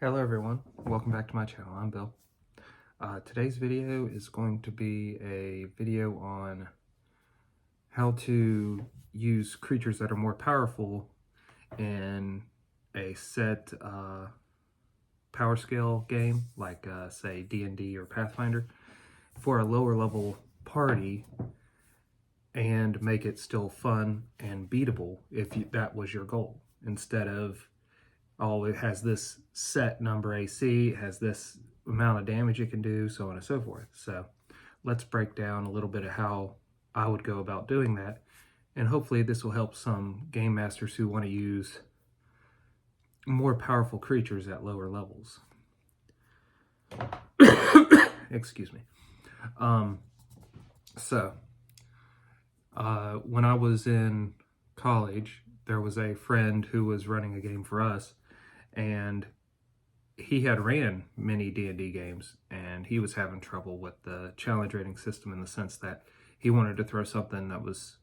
Hello everyone, welcome back to my channel. I'm Bill. Today's video is going to be a video on how to use creatures that are more powerful in a set power scale game like say D&D or Pathfinder for a lower level party and make it still fun and beatable if that was your goal, instead of it has this set number AC, it has this amount of damage it can do, so on and so forth. So let's break down a little bit of how I would go about doing that, and hopefully this will help some game masters who want to use more powerful creatures at lower levels. Excuse me. When I was in college, there was a friend who was running a game for us, and he had ran many D&D games, and he was having trouble with the challenge rating system in the sense that he wanted to throw something that was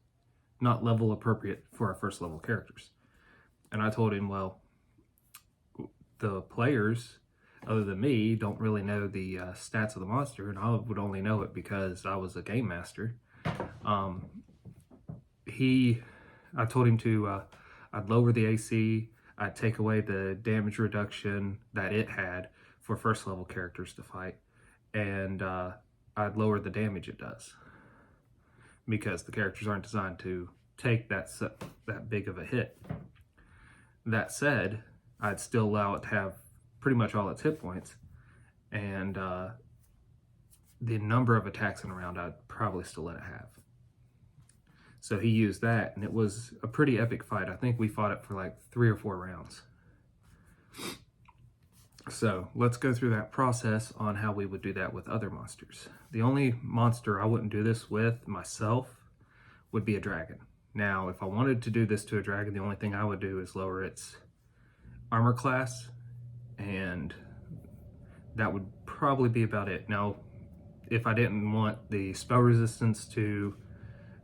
not level appropriate for our first level characters. And I told him, well, the players, other than me, don't really know the stats of the monster, and I would only know it because I was a game master. I told him to, I'd lower the AC, I'd take away the damage reduction that it had for first level characters to fight, and I'd lower the damage it does, because the characters aren't designed to take that big of a hit. That said, I'd still allow it to have pretty much all its hit points, and the number of attacks in a round I'd probably still let it have. So he used that, and it was a pretty epic fight. I think we fought it for like 3 or 4 rounds. So let's go through that process on how we would do that with other monsters. The only monster I wouldn't do this with myself would be a dragon. Now, if I wanted to do this to a dragon, the only thing I would do is lower its armor class, and that would probably be about it. Now, if I didn't want the spell resistance to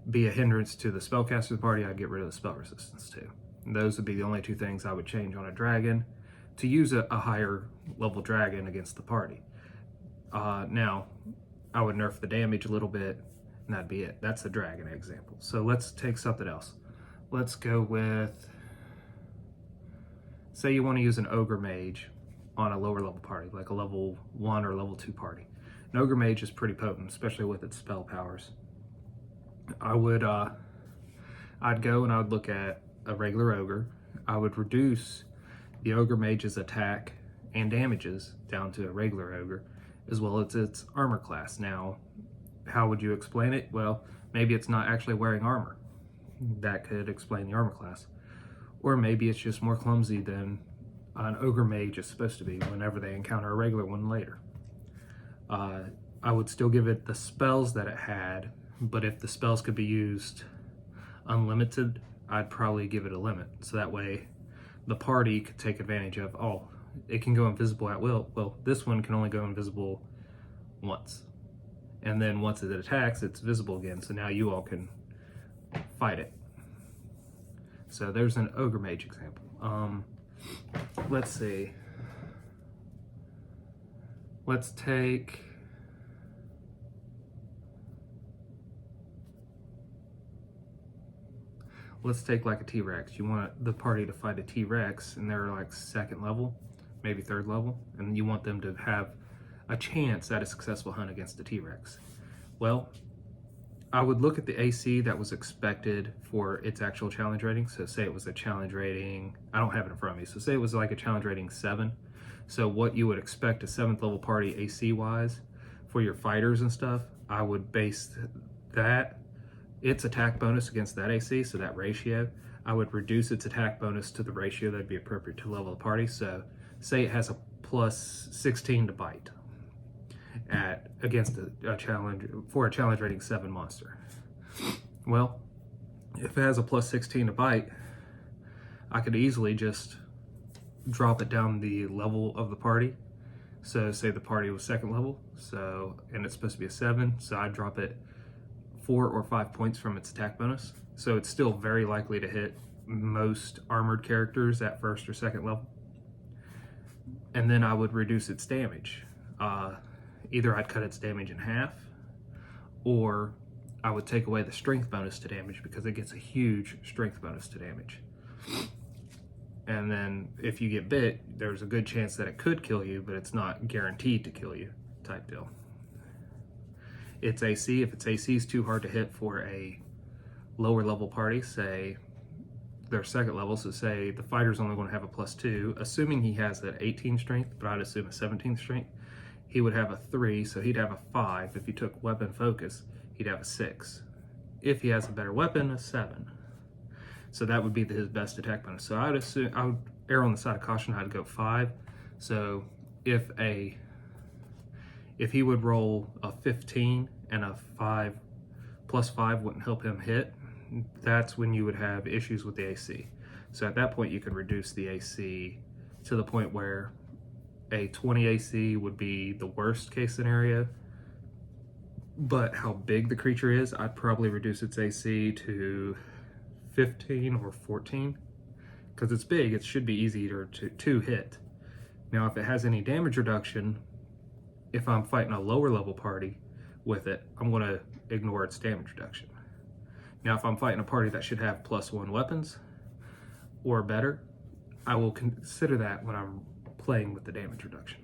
be a hindrance to the spellcaster's party, I'd get rid of the spell resistance too. And those would be the only 2 things I would change on a dragon to use a higher level dragon against the party. Now, I would nerf the damage a little bit, and that'd be it. That's a dragon example. So let's take something else. Let's go with, say you want to use an ogre mage on a lower level party, like a level 1 or level 2 party. An ogre mage is pretty potent, especially with its spell powers. I would, I'd go and I would look at a regular ogre. I would reduce the ogre mage's attack and damages down to a regular ogre, as well as its armor class. Now, how would you explain it? Well, maybe it's not actually wearing armor. That could explain the armor class. Or maybe it's just more clumsy than an ogre mage is supposed to be whenever they encounter a regular one later. I would still give it the spells that it had, but if the spells could be used unlimited, I'd probably give it a limit. So that way the party could take advantage of, oh, it can go invisible at will. Well, this one can only go invisible once. And then once it attacks, it's visible again. So now you all can fight it. So there's an ogre mage example. Let's see. Let's take like a T-Rex. You want the party to fight a T-Rex, and they're like 2nd level, maybe 3rd level, and you want them to have a chance at a successful hunt against the T-Rex. Well, I would look at the AC that was expected for its actual challenge rating. So say it was a challenge rating, I don't have it in front of me, so say it was like a challenge rating 7. So what you would expect a 7th level party AC wise for your fighters and stuff, I would base that, its attack bonus against that AC, so that ratio, I would reduce its attack bonus to the ratio that'd be appropriate to level the party. So say it has a plus 16 to bite against a challenge rating 7 monster. Well, if it has a plus 16 to bite, I could easily just drop it down the level of the party. So say the party was 2nd level, and it's supposed to be a 7, so I'd drop it 4 or 5 points from its attack bonus. So it's still very likely to hit most armored characters at 1st or 2nd level. and then I would reduce its damage. Either I'd cut its damage in half, or I would take away the strength bonus to damage, because it gets a huge strength bonus to damage. And then if you get bit, there's a good chance that it could kill you, but it's not guaranteed to kill you, type deal. It's AC. If its AC is too hard to hit for a lower level party, say their second level, so say the fighter's only going to have a +2, assuming he has an 18 strength, but I'd assume a 17 strength, he would have a 3, so he'd have a 5. If he took weapon focus, he'd have a 6. If he has a better weapon, a 7. So that would be his best attack bonus. So I would err on the side of caution. I'd go 5. So if he would roll a 15 and a 5 +5 wouldn't help him hit, that's when you would have issues with the AC. So at that point, you can reduce the AC to the point where a 20 AC would be the worst case scenario. But how big the creature is, I'd probably reduce its AC to 15 or 14. Because it's big, it should be easier to hit. Now, if it has any damage reduction, if I'm fighting a lower level party with it, I'm going to ignore its damage reduction. Now, if I'm fighting a party that should have +1 weapons or better, I will consider that when I'm playing with the damage reduction.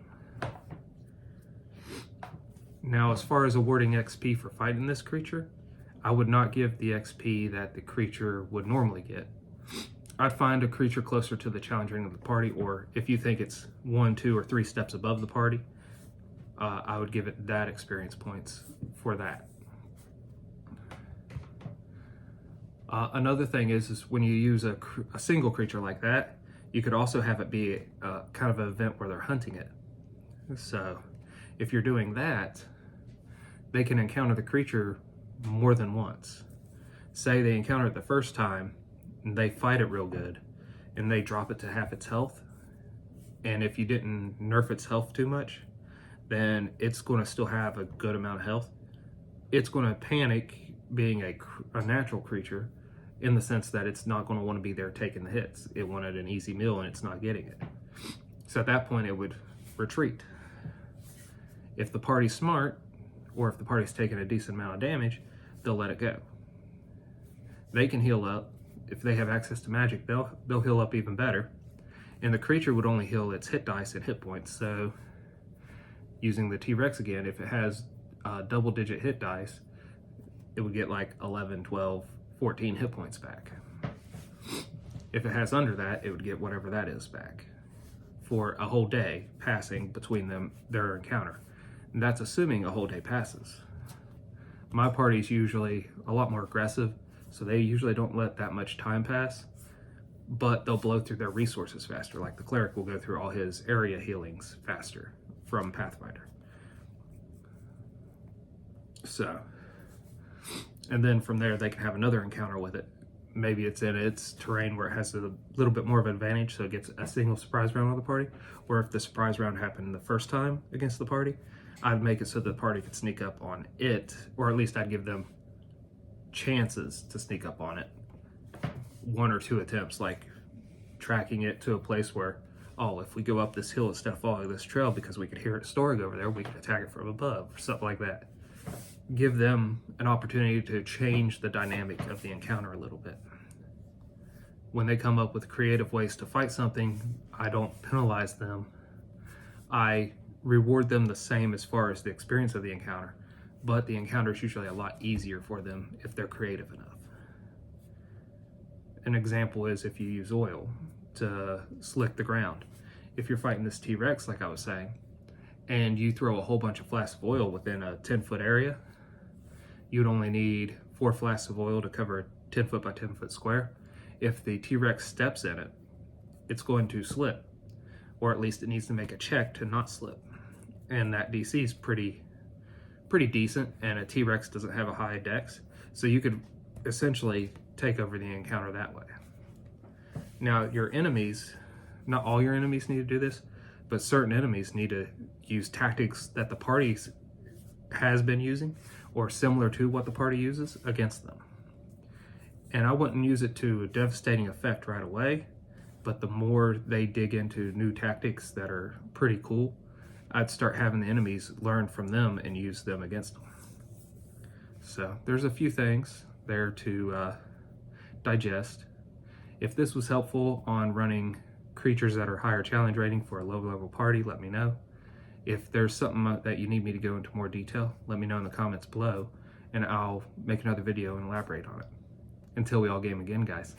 Now, as far as awarding XP for fighting this creature, I would not give the XP that the creature would normally get. I'd find a creature closer to the challenge rating of the party, or if you think it's 1, 2, or 3 steps above the party, I would give it that experience points for that. Another thing is when you use a single creature like that, you could also have it be kind of an event where they're hunting it. So if you're doing that, they can encounter the creature more than once. Say they encounter it the first time, and they fight it real good, and they drop it to half its health. And if you didn't nerf its health too much, then it's going to still have a good amount of health. It's going to panic, being a natural creature, in the sense that it's not going to want to be there taking the hits. It wanted an easy meal, and it's not getting it. So at that point, it would retreat. If the party's smart, or if the party's taking a decent amount of damage, they'll let it go. They can heal up. If they have access to magic, they'll heal up even better. And the creature would only heal its hit dice and hit points. So using the T-Rex again, if it has double-digit hit dice, it would get like 11, 12, 14 hit points back. If it has under that, it would get whatever that is back for a whole day passing between their encounter. And that's assuming a whole day passes. My party's usually a lot more aggressive, so they usually don't let that much time pass, but they'll blow through their resources faster. Like the cleric will go through all his area healings faster from Pathfinder. So, and then from there they can have another encounter with it. Maybe it's in its terrain where it has a little bit more of an advantage, so it gets a single surprise round on the party. Or if the surprise round happened the first time against the party, I'd make it so the party could sneak up on it, or at least I'd give them chances to sneak up on it. 1 or 2 attempts, like tracking it to a place where, oh, if we go up this hill instead of following this trail because we could hear it storing over there, we could attack it from above, or something like that. Give them an opportunity to change the dynamic of the encounter a little bit. When they come up with creative ways to fight something, I don't penalize them. I reward them the same as far as the experience of the encounter, but the encounter is usually a lot easier for them if they're creative enough. An example is if you use oil to slick the ground. If you're fighting this T-Rex, like I was saying, and you throw a whole bunch of flasks of oil within a 10-foot area, you'd only need 4 flasks of oil to cover a 10-foot by 10-foot square. If the T-Rex steps in it, it's going to slip, or at least it needs to make a check to not slip. And that DC is pretty decent, and a T-Rex doesn't have a high dex, so you could essentially take over the encounter that way. Now, your enemies, not all your enemies need to do this, but certain enemies need to use tactics that the party has been using, or similar to what the party uses, against them. And I wouldn't use it to a devastating effect right away. but the more they dig into new tactics that are pretty cool, I'd start having the enemies learn from them and use them against them. So there's a few things there to digest. If this was helpful on running creatures that are higher challenge rating for a low level party, let me know. If there's something that you need me to go into more detail, let me know in the comments below, and I'll make another video and elaborate on it. Until we all game again, guys.